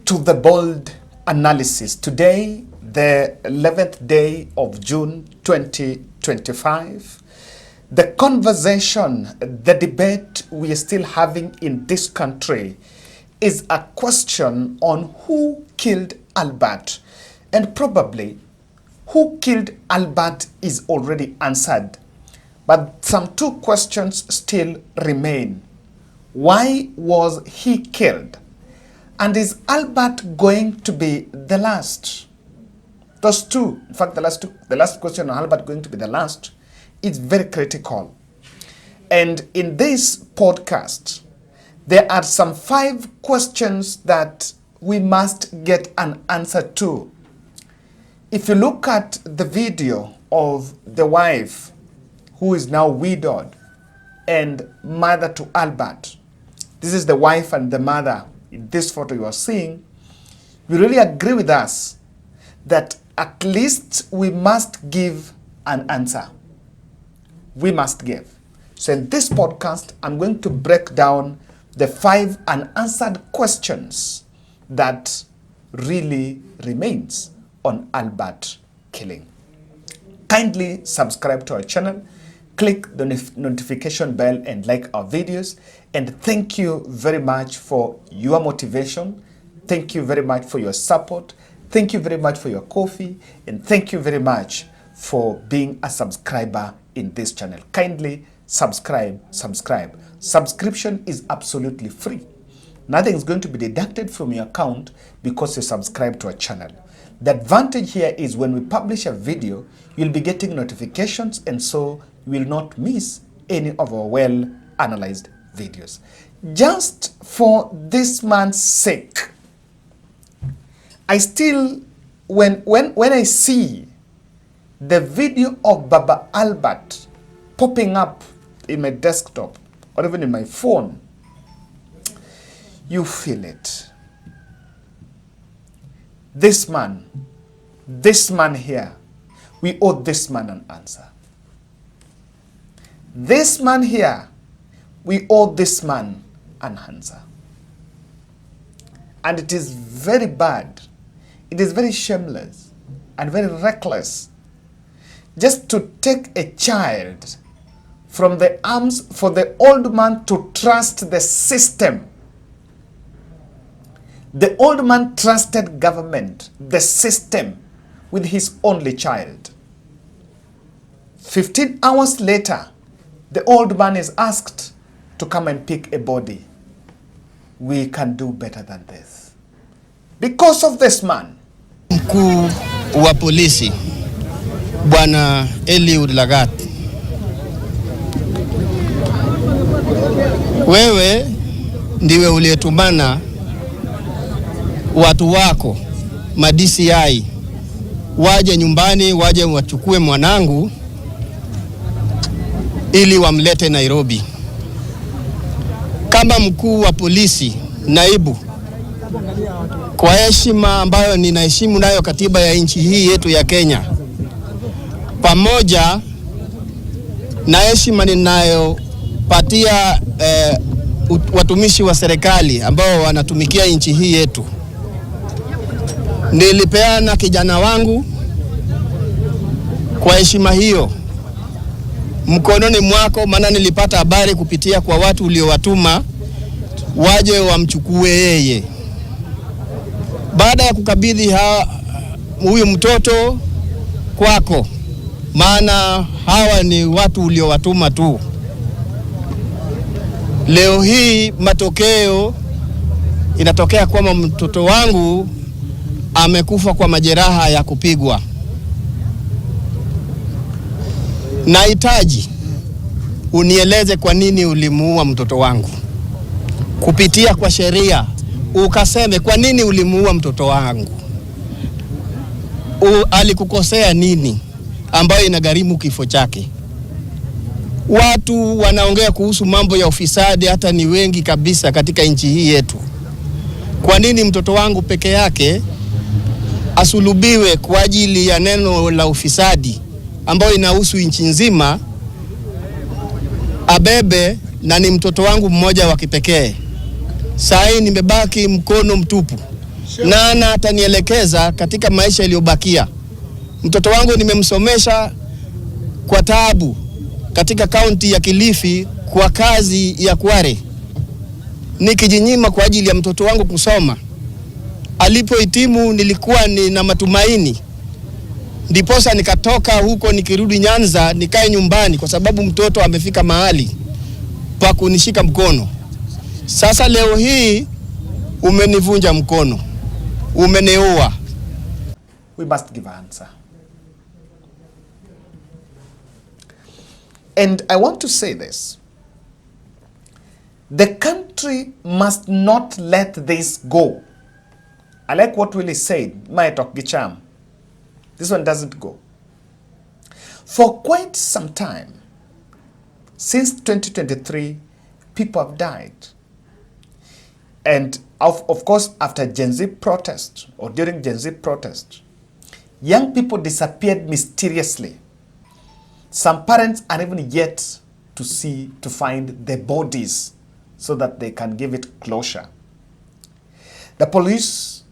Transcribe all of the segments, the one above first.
to the bold analysis. Today, the 11th day of June 2025, the conversation, the debate we are still having in this country is a question on who killed Albert. And probably who killed Albert is already answered. But some two questions still remain. Why was he killed? And is Albert going to be the last? Those two, in fact, the last question on Albert going to be the last, is very critical. And in this podcast, there are some 5 questions that we must get an answer to. If you look at the video of the wife who is now widowed and mother to Albert, this is the wife and the mother in this photo you are seeing, you really agree with us that at least we must give an answer. We must give. So in this podcast, I'm going to break down the 5 unanswered questions that really remains on Albert killing. Kindly subscribe to our channel, click the notification bell and like our videos. And thank you very much for your motivation. Thank you very much for your support. Thank you very much for your coffee. And thank you very much for being a subscriber in this channel. Kindly subscribe. Subscription is absolutely free. Nothing is going to be deducted from your account because you subscribe to our channel. The advantage here is when we publish a video, you'll be getting notifications, and so you will not miss any of our well-analyzed videos. Just for this man's sake, I still, when I see the video of Baba Albert popping up in my desktop or even in my phone, you feel it. This man here, we owe this man an answer. This man here, we owe this man an answer. And it is very bad. It is very shameless and very reckless just to take a child from the arms for the old man to trust the system. The old man trusted government, the system, with his only child. 15 hours later, the old man is asked to come and pick a body. We can do better than this. Because of this man. Mkuu wa polisi, Bwana LAGAT. Wewe ndiwe uliyetumana watu wako DCI waje nyumbani, waje wachukue mwanangu ili wamlete Nairobi. Kama mkuu wa polisi, naibu, kwa heshima ambayo ninaheshimu nayo katiba ya nchi hii yetu ya Kenya, pamoja na heshima ninayopatia watumishi wa serikali ambao wanatumikia nchi hii yetu, nilipeana kijana wangu kwa heshima hiyo mkononi mwako, maana nilipata habari kupitia kwa watu uliowatuma waje wamchukue yeye. Baada ya kukabidhi huyu mtoto kwako, maana hawa ni watu uliowatuma tu, leo hii matokeo inatokea kwamba mtoto wangu amekufa kwa majeraha ya kupigwa. Nahitaji unieleze kwa nini ulimuua mtoto wangu. Kupitia kwa sheria, ukaseme kwa nini ulimuua mtoto wangu. Alikukosea nini ambayo inagharimu kifo chake? Watu wanaongea kuhusu mambo ya ufisadi, hata ni wengi kabisa katika nchi hii yetu. Kwa nini mtoto wangu peke yake asulubiwe kwa ajili ya neno la ufisadi ambayo inahusu nchi nzima, abebe na ni mtoto wangu mmoja wa kipekee? Sasa nimebaki mkono mtupu. na atanielekeza katika maisha yaliyobakia. Mtoto wangu nimemsomesha kwa taabu katika kaunti ya Kilifi kwa kazi ya Kware, nikijinyima kwa ajili ya mtoto wangu kusoma. Alipohitimu nilikuwa nina matumaini, ndiposa nikatoka huko nikirudi Nyanza nikae nyumbani, kwa sababu mtoto amefika mahali pa kunishika mkono. Sasa leo hii umenivunja mkono, umeniua. We must give an answer. And I want to say this. The country must not let this go. I like what Willie said, Maetok Gicham. This one doesn't go. For quite some time, since 2023, people have died. And of course, after Gen Z protest, or during Gen Z protest, young people disappeared mysteriously. Some parents are even yet to find their bodies so that they can give it closure. The police,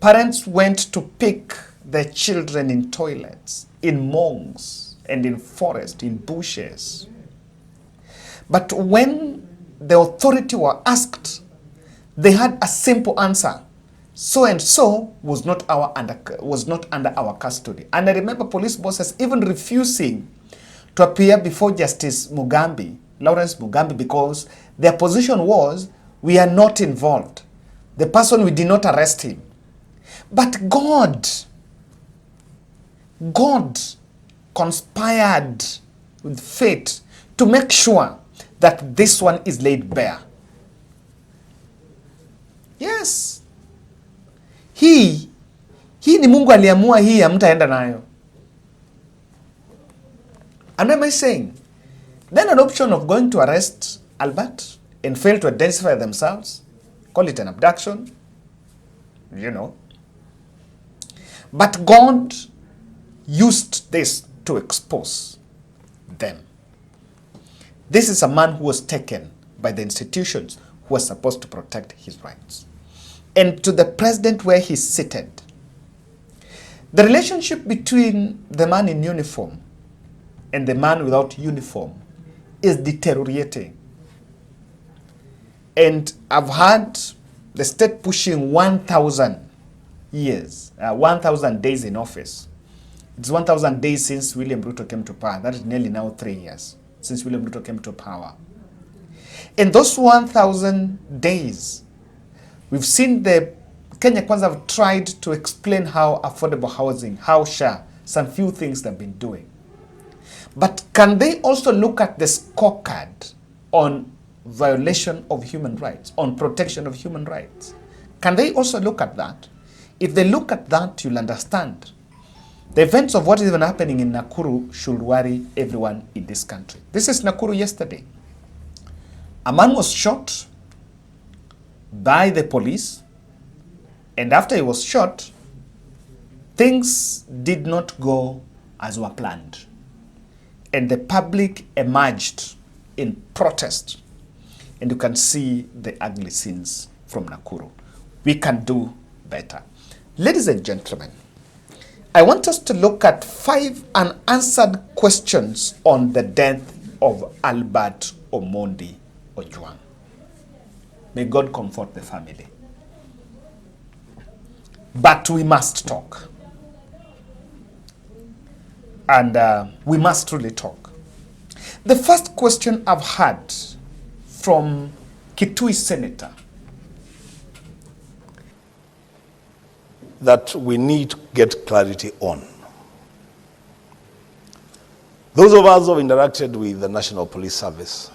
parents went to pick their children in toilets, in monks, and in forest, in bushes. But when the authority were asked, they had a simple answer. So and so was not under our custody. And I remember police bosses even refusing to appear before Justice Mugambi, Lawrence Mugambi, because their position was, we are not involved. The person, we did not arrest him. But God conspired with fate to make sure that this one is laid bare. Yes. Hii ni Mungu aliamua, hii hamtaenda nayo. And am I saying, then an option of going to arrest Albert and fail to identify themselves, call it an abduction, you know. But God used this to expose them. This is a man who was taken by the institutions who were supposed to protect his rights. And to the president where he's seated, the relationship between the man in uniform and the man without uniform is deteriorating. And I've had the state pushing 1,000 years, 1,000 days in office. It's 1,000 days since William Ruto came to power. That is nearly now 3 years since William Ruto came to power. In those 1,000 days, we've seen the Kenya Kwanza have tried to explain how affordable housing, how SHA, some few things they've been doing. But can they also look at the scorecard on violation of human rights, on protection of human rights? Can they also look at that? If they look at that, you'll understand the events of what is even happening in Nakuru should worry everyone in this country. This is Nakuru yesterday. A man was shot by the police, and after he was shot, things did not go as were planned. And the public emerged in protest. And you can see the ugly scenes from Nakuru. We can do better. Ladies and gentlemen, I want us to look at 5 unanswered questions on the death of Albert Omondi Ojwang. May God comfort the family. But we must talk. And we must truly talk. The first question I've had from Kitui Senator, that we need to get clarity on. Those of us who have interacted with the National Police Service,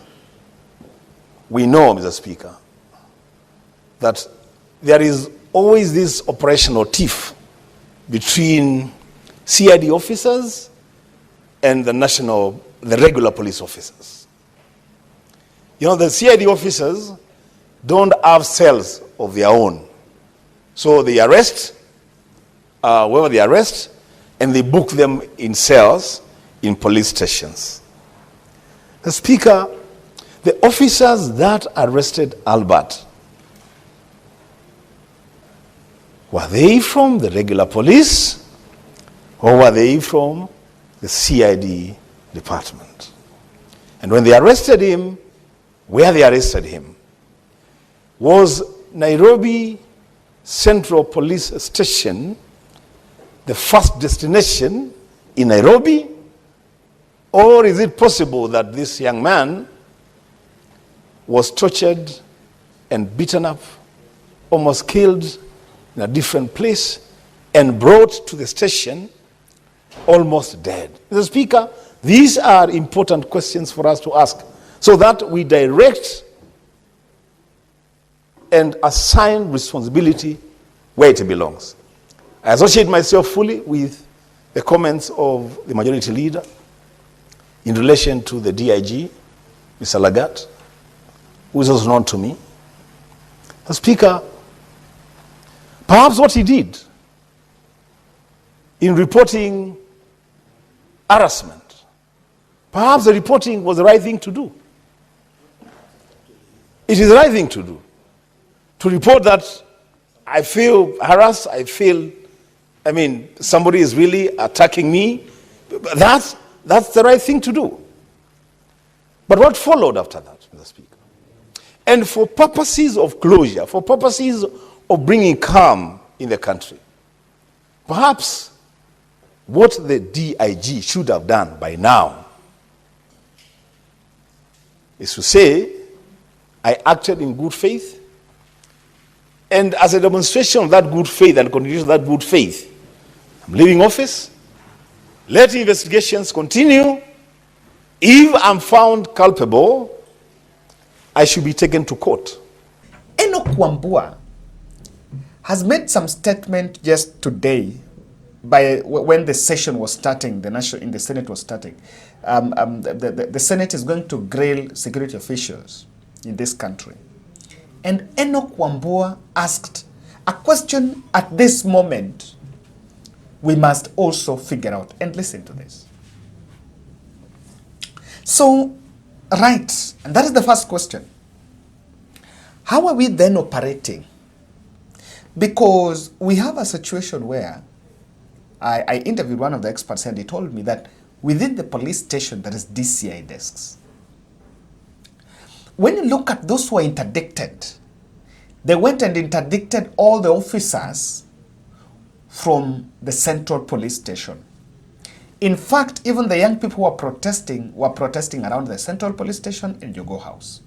we know, Mr. Speaker, that there is always this operational tiff between CID officers and the regular police officers. You know, the CID officers don't have cells of their own. So they arrest whoever they arrest, and they book them in cells in police stations. The Speaker, the officers that arrested Albert Were they from the regular police or were they from the CID department? And when they arrested him, where they arrested him was Nairobi Central Police Station, the first destination in Nairobi? Or is it possible that this young man was tortured and beaten up, almost killed in a different place, and brought to the station almost dead? Mr. Speaker, these are important questions for us to ask so that we direct and assign responsibility where it belongs. I associate myself fully with the comments of the majority leader in relation to the DIG, Mr. LAGAT, who is also known to me. The Speaker, perhaps what he did in reporting harassment, perhaps the reporting was the right thing to do. It is the right thing to do. To report that I feel harassed, somebody is really attacking me, that's the right thing to do. But what followed after that, Mr. Speaker? And for purposes of closure, for purposes of bringing calm in the country, perhaps what the DIG should have done by now is to say, I acted in good faith, and as a demonstration of that good faith and continuation of that good faith, I'm leaving office. Let investigations continue. If I'm found culpable, I should be taken to court. Enoch Wambua has made some statement just today when the session was starting, the Senate was starting. The Senate is going to grill security officials in this country. And Enoch Wambua asked a question at this moment we must also figure out. And listen to this. So, right, and that is the first question. How are we then operating? Because we have a situation where I interviewed one of the experts and he told me that within the police station there is DCI desks. When you look at those who are interdicted, they went and interdicted all the officers from the central police station. In fact, even the young people who were protesting around the central police station in Yogo House.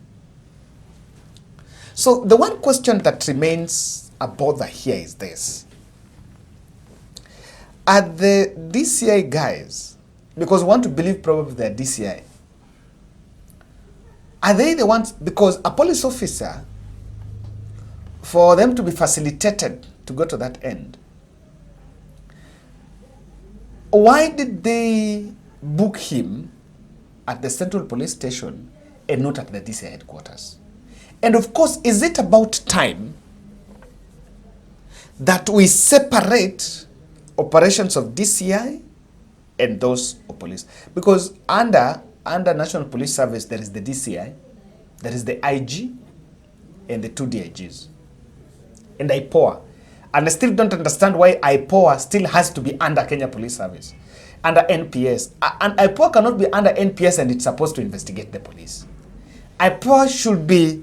So the one question that remains a bother here is this. Are the DCI guys, because we want to believe probably they're DCI, are they the ones, because a police officer, for them to be facilitated to go to that end, why did they book him at the central police station and not at the DCI headquarters? And of course, is it about time that we separate operations of DCI and those of police? Because under National Police Service, there is the DCI, there is the IG, and the 2 DIGs, and IPOA. And I still don't understand why IPOA still has to be under Kenya Police Service, under NPS. And IPOA cannot be under NPS and it's supposed to investigate the police. IPOA should be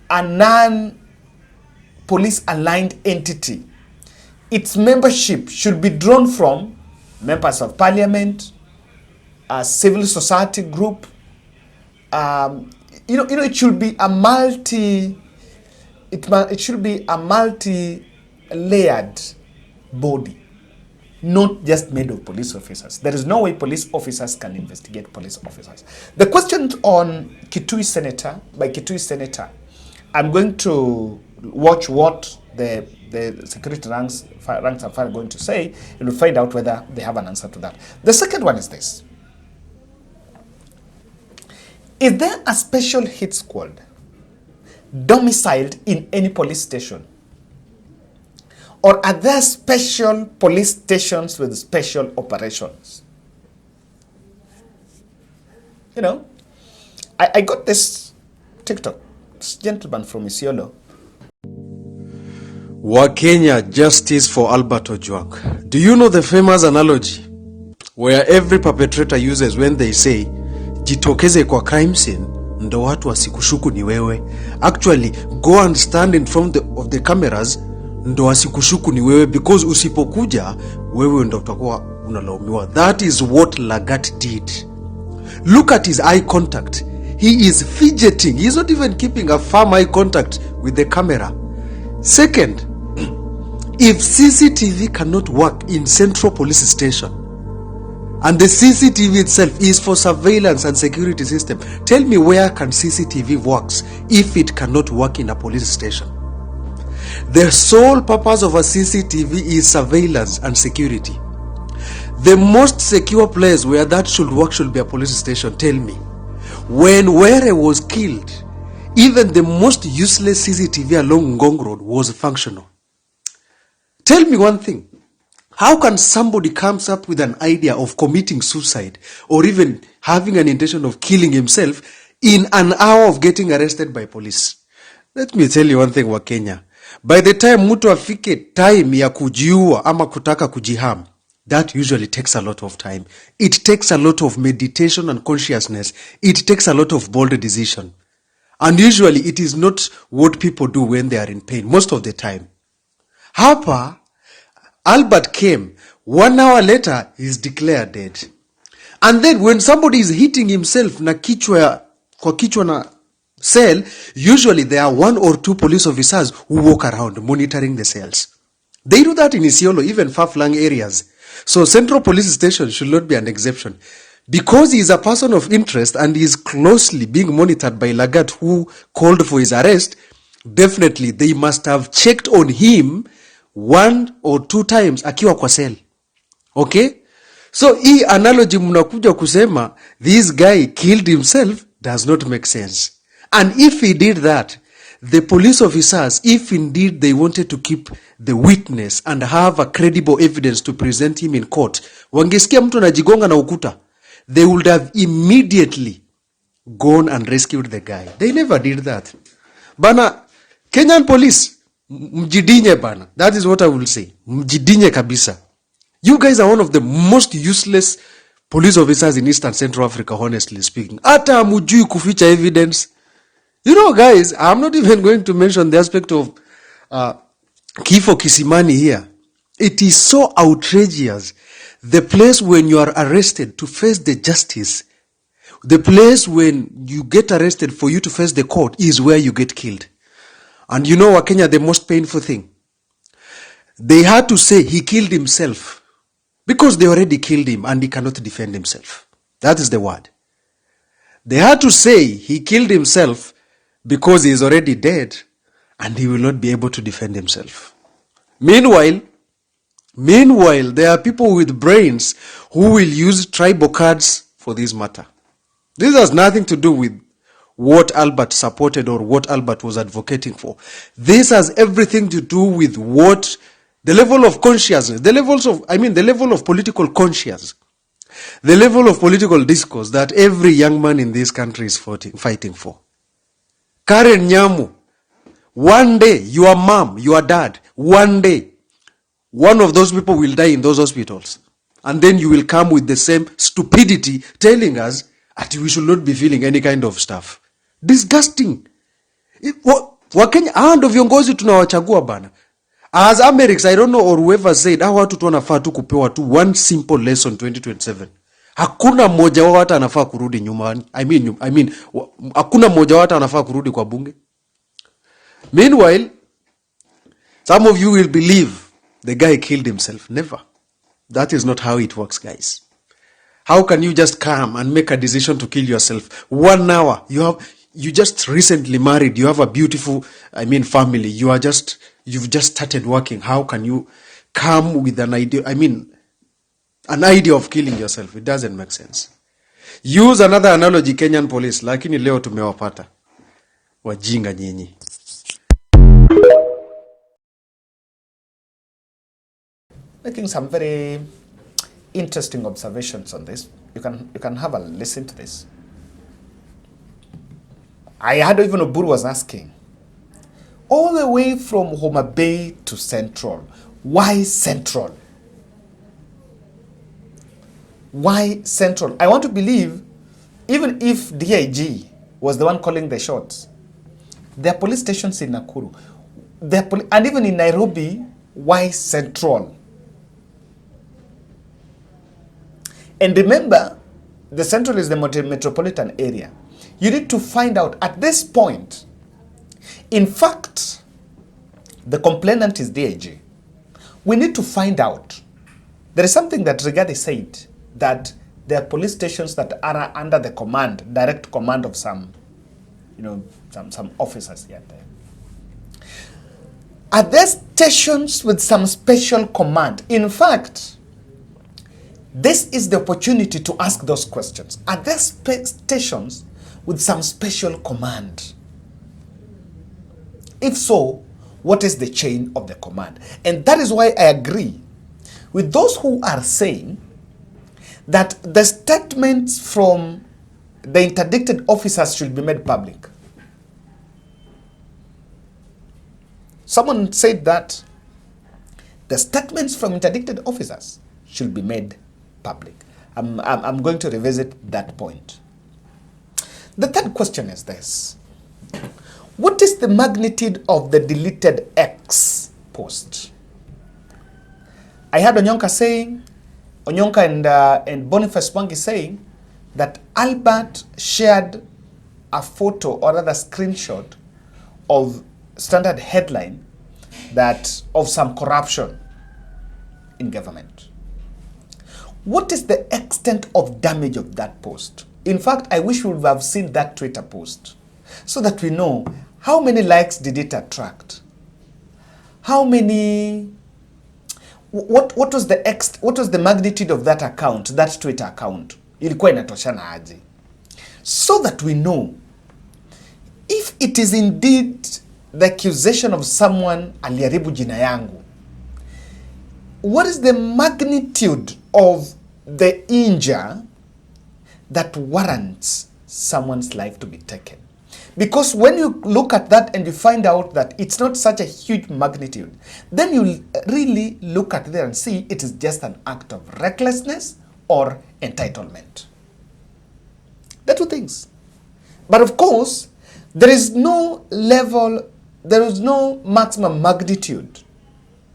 a non-police aligned entity. Its membership should be drawn from members of parliament, a civil society group. It should be a multi-layered body, not just made of police officers. There is no way police officers can investigate police officers. The question on Kitui Senator, I'm going to watch what the security ranks are going to say, and we'll find out whether they have an answer to that. The second one is this. Is there a special hit squad domiciled in any police station? Or are there special police stations with special operations? I got this TikTok, this gentleman from Isiolo. Wakenya, justice for Albert Ojwang. Do you know the famous analogy where every perpetrator uses when they say jitokeze kwa crime scene ndo watu wasikushuku ni wewe? Actually, go and stand in front of the cameras ndo wasikushuku ni wewe, because usipokuja wewe ndo utakuwa unalaumiwa. That is what LAGAT did. Look at his eye contact. He is fidgeting. He is not even keeping a firm eye contact with the camera. Second, if CCTV cannot work in Central Police Station, and the CCTV itself is for surveillance and security system, tell me where can CCTV works if it cannot work in a police station? The sole purpose of a CCTV is surveillance and security. The most secure place where that should work should be a police station. Tell me. When Were was killed, even the most useless CCTV along Ngong Road was functional. Tell me one thing. How can somebody comes up with an idea of committing suicide or even having an intention of killing himself in an hour of getting arrested by police? Let me tell you one thing, Wakenya. By the time mtu afike time ya kujiua ama kutaka kujiham, that usually takes a lot of time. It takes a lot of meditation and consciousness. It takes a lot of bold decision. And usually it is not what people do when they are in pain, most of the time. Hapa, Albert came. 1 hour later, he is declared dead. And then when somebody is hitting himself na kichwa, kwa kichwa na cell, usually there are 1 or 2 police officers who walk around monitoring the cells. They do that in Isiolo, even far-flung areas. So Central Police Station should not be an exception. Because he is a person of interest and he is closely being monitored by LAGAT, who called for his arrest, definitely they must have checked on him 1 or 2 times akiwa kwa cell. Okay? So hii analogy mnakuja kusema this guy killed himself does not make sense. And if he did that, the police officers, if indeed they wanted to keep the witness and have a credible evidence to present him in court, wangesikia mtu anajigonga na ukuta, they would have immediately gone and rescued the guy. They never did that. Bana, Kenyan police, mjidinye bana. That is what I will say. Mjidinye kabisa. You guys are one of the most useless police officers in East and Central Africa, honestly speaking. Ata hamujui kuficha evidence. You know, guys, I'm not even going to mention the aspect of Kifo Kisimani here. It is so outrageous. The place when you are arrested to face the justice, the place when you get arrested for you to face the court is where you get killed. And you know, Kenya, the most painful thing, they had to say he killed himself because they already killed him and he cannot defend himself. That is the word. They had to say he killed himself because he is already dead and he will not be able to defend himself. Meanwhile, there are people with brains who will use tribal cards for this matter. This has nothing to do with what Albert supported or what Albert was advocating for. This has everything to do with what the level of consciousness, the level of political conscience, the level of political discourse that every young man in this country is fighting for. Karen Nyamu, one day, your mom, your dad, one day, one of those people will die in those hospitals. And then you will come with the same stupidity telling us that we should not be feeling any kind of stuff. Disgusting. Wakenya, ndo viongozi tunawachagua bana. As Americs, I don't know, or whoever said, watu tu wanafaa tu kupewa tu one simple lesson 2027. Hakuna mmoja wao hata anafaa kurudi nyumbani. Hakuna mmoja wao hata anafaa kurudi kwa bunge. Meanwhile, some of you will believe the guy killed himself. Never. That is not how it works, guys. How can you just come and make a decision to kill yourself? 1 hour. You just recently married. You have a beautiful, family. You've just started working. How can you come with an idea? An idea of killing yourself. It doesn't make sense. Use another analogy, Kenyan police. Lakini leo tumewapata. Wajinga nyinyi. Making some very interesting observations on this. You can have a listen to this. I heard even Odour was asking, all the way from Homa Bay to Central. Why Central? Why Central? I want to believe, even if DIG was the one calling the shots, there are police stations in Nakuru, and even in Nairobi. Why Central? And remember, the Central is the metropolitan area. You need to find out at this point. In fact, the complainant is DIG. We need to find out. There is something that Rigathi said, that there are police stations that are under the command, direct command of some, some officers here and there. Are there stations with some special command? In fact, this is the opportunity to ask those questions. Are there stations with some special command? If so, what is the chain of the command? And that is why I agree with those who are saying that the statements from the interdicted officers should be made public. Someone said that the statements from interdicted officers should be made public. I'm going to revisit that point. The third question is this. What is the magnitude of the deleted X post? I heard Onyonka and Boniface Mwangi saying that Albert shared a photo or rather screenshot of standard headline that of some corruption in government. What is the extent of damage of that post? In fact, I wish we would have seen that Twitter post so that we know how many likes did it attract? How many, what was the magnitude of that account, that Twitter account? Ilikuwa inatoshana aje? So that we know if it is indeed the accusation of someone aliharibu jina yangu, what is the magnitude of the injury that warrants someone's life to be taken? Because when you look at that and you find out that it's not such a huge magnitude, then you really look at there and see it is just an act of recklessness or entitlement. The two things. But of course, there is no level, there is no maximum magnitude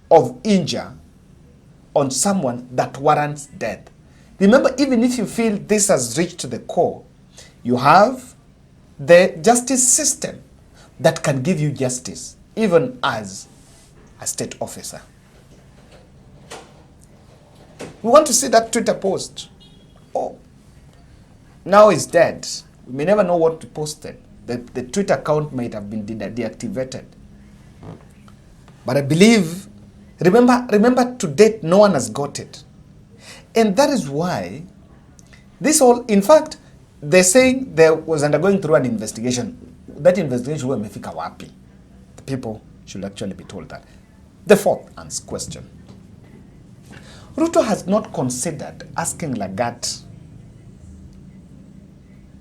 of injury on someone that warrants death. Remember, even if you feel this has reached the core, you have the justice system that can give you justice, even as a state officer. We want to see that Twitter post. Oh, now it's dead. We may never know what we posted. The Twitter account might have been deactivated. But I believe, remember to date, no one has got it. And that is why this all, in fact, they're saying there was undergoing through an investigation. That investigation will mefika wapi. The people should actually be told that. The fourth question. Ruto has not considered asking LAGAT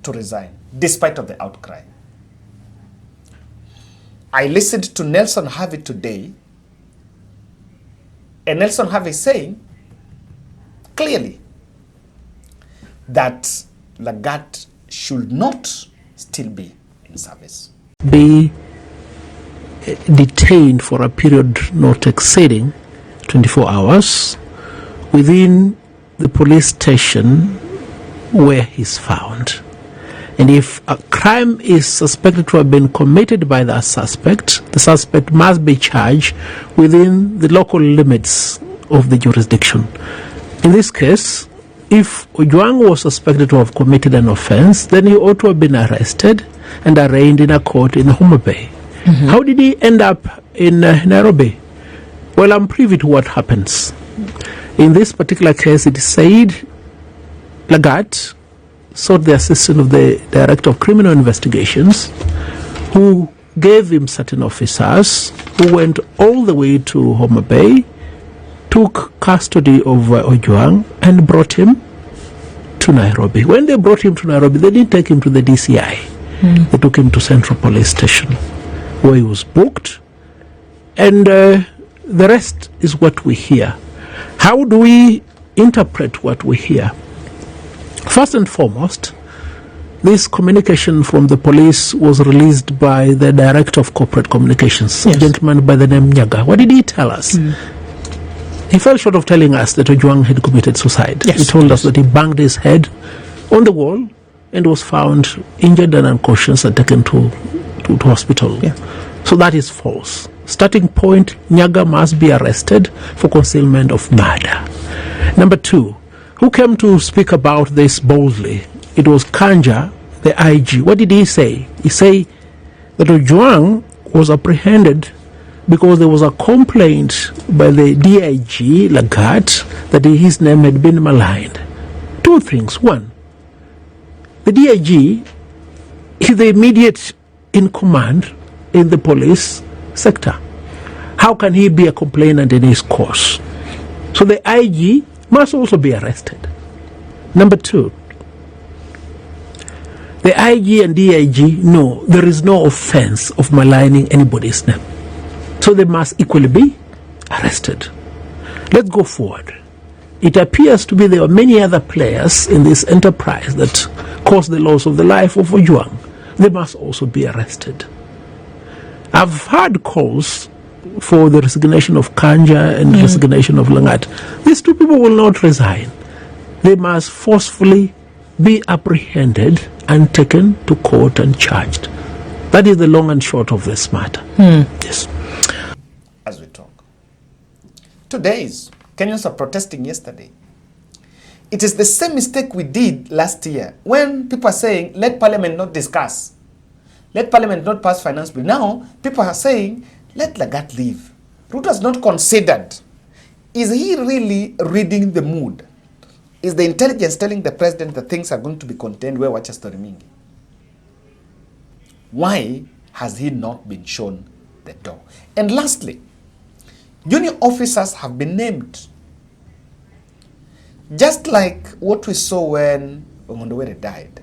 to resign, despite of the outcry. I listened to Nelson Havi today, and Nelson Havi saying clearly that LAGAT should not still be in service. Be detained for a period not exceeding 24 hours within the police station where he's found. And if a crime is suspected to have been committed by the suspect must be charged within the local limits of the jurisdiction. In this case, if Ojwang was suspected to have committed an offense, then he ought to have been arrested and arraigned in a court in Homa Bay. Mm-hmm. How did he end up in Nairobi? Well, I'm privy to what happens. In this particular case, it is said LAGAT sought the assistance of the Director of Criminal Investigations, who gave him certain officers who went all the way to Homa Bay, took custody of Ojwang and brought him to Nairobi. When they brought him to Nairobi, they didn't take him to the DCI. They took him to Central Police Station, where he was booked And the rest is what we hear. How do we interpret what we hear? First and foremost, this communication from the police was released by the Director of Corporate Communications, a gentleman by the name Nyaga. What did he tell us? He fell short of telling us that Ojwang had committed suicide. He told us that he banged his head on the wall and was found injured and unconscious and taken to hospital. So that is false. Starting point, Nyaga must be arrested for concealment of murder. Number two, who came to speak about this boldly? It was Kanja, the IG. What did he say? He said that Ojwang was apprehended because there was a complaint by the DIG, LAGAT, that his name had been maligned. Two things. One, the DIG is the immediate in command in the police sector. How can he be a complainant in his course? So the IG must also be arrested. Number two, the IG and DIG know there is no offense of maligning anybody's name. So they must equally be arrested. Let's go forward. It appears to be there are many other players in this enterprise that caused the loss of the life of Ojwang. They must also be arrested. I've had calls for the resignation of Kanja and resignation of LAGAT. These two people will not resign. They must forcefully be apprehended and taken to court and charged. That is the long and short of this matter. Yes. As we talk. 2 days, Kenyans are protesting yesterday. It is the same mistake we did last year when people are saying, let Parliament not discuss. Let Parliament not pass finance bill. Now, people are saying, let LAGAT leave. Ruto has not considered. Is he really reading the mood? Is the intelligence telling the president that things are going to be contained where watch story mingi? Why has he not been shown the door? And lastly, junior officers have been named. Just like what we saw when Omondi died.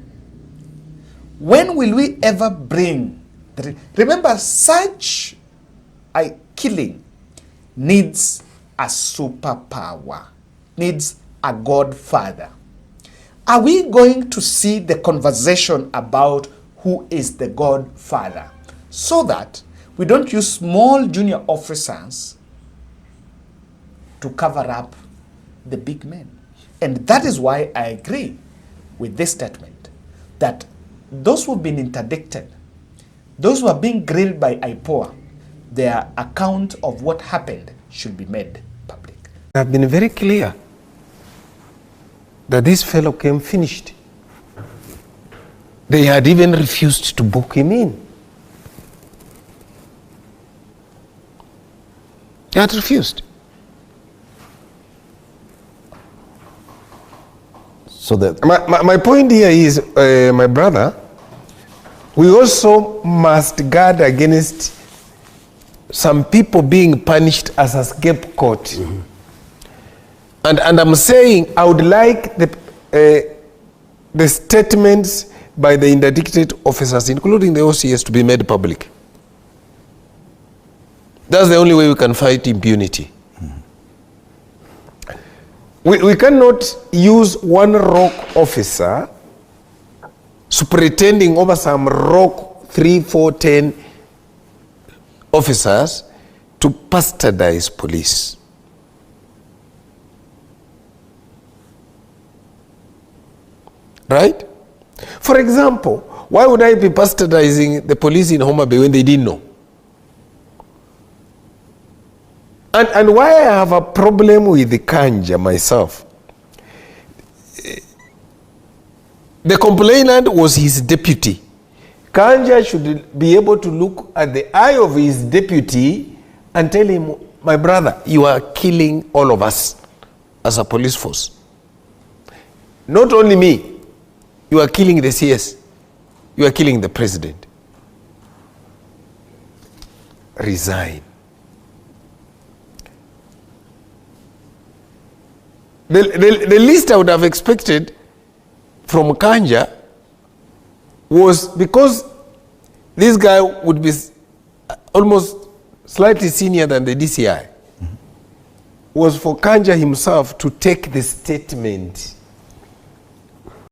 When will we ever bring... Remember, such a killing needs a superpower, needs a godfather. Are we going to see the conversation about who is the godfather so that we don't use small junior officers to cover up the big men? And that is why I agree with this statement that those who have been interdicted, those who are being grilled by IPOA, their account of what happened should be made public. I've been very clear that this fellow came finished. They had even refused to book him in. They had refused. So that my point here is, my brother, we also must guard against some people being punished as a scapegoat. And I'm saying I would like the statements by the interdicted officers, including the OCS, to be made public. That's the only way we can fight impunity. We cannot use one rock officer superintending over some rock 3, 4, 10 officers to bastardize police. Right? For example, why would I be bastardizing the police in Homa Bay when they didn't know? And why I have a problem with the Kanja myself, the complainant was his deputy. Kanja should be able to look at the eye of his deputy and tell him, my brother, you are killing all of us as a police force. Not only me, you are killing the CS. You are killing the president. Resign. The least I would have expected from Kanja was, because this guy would be almost slightly senior than the DCI, was for Kanja himself to take the statement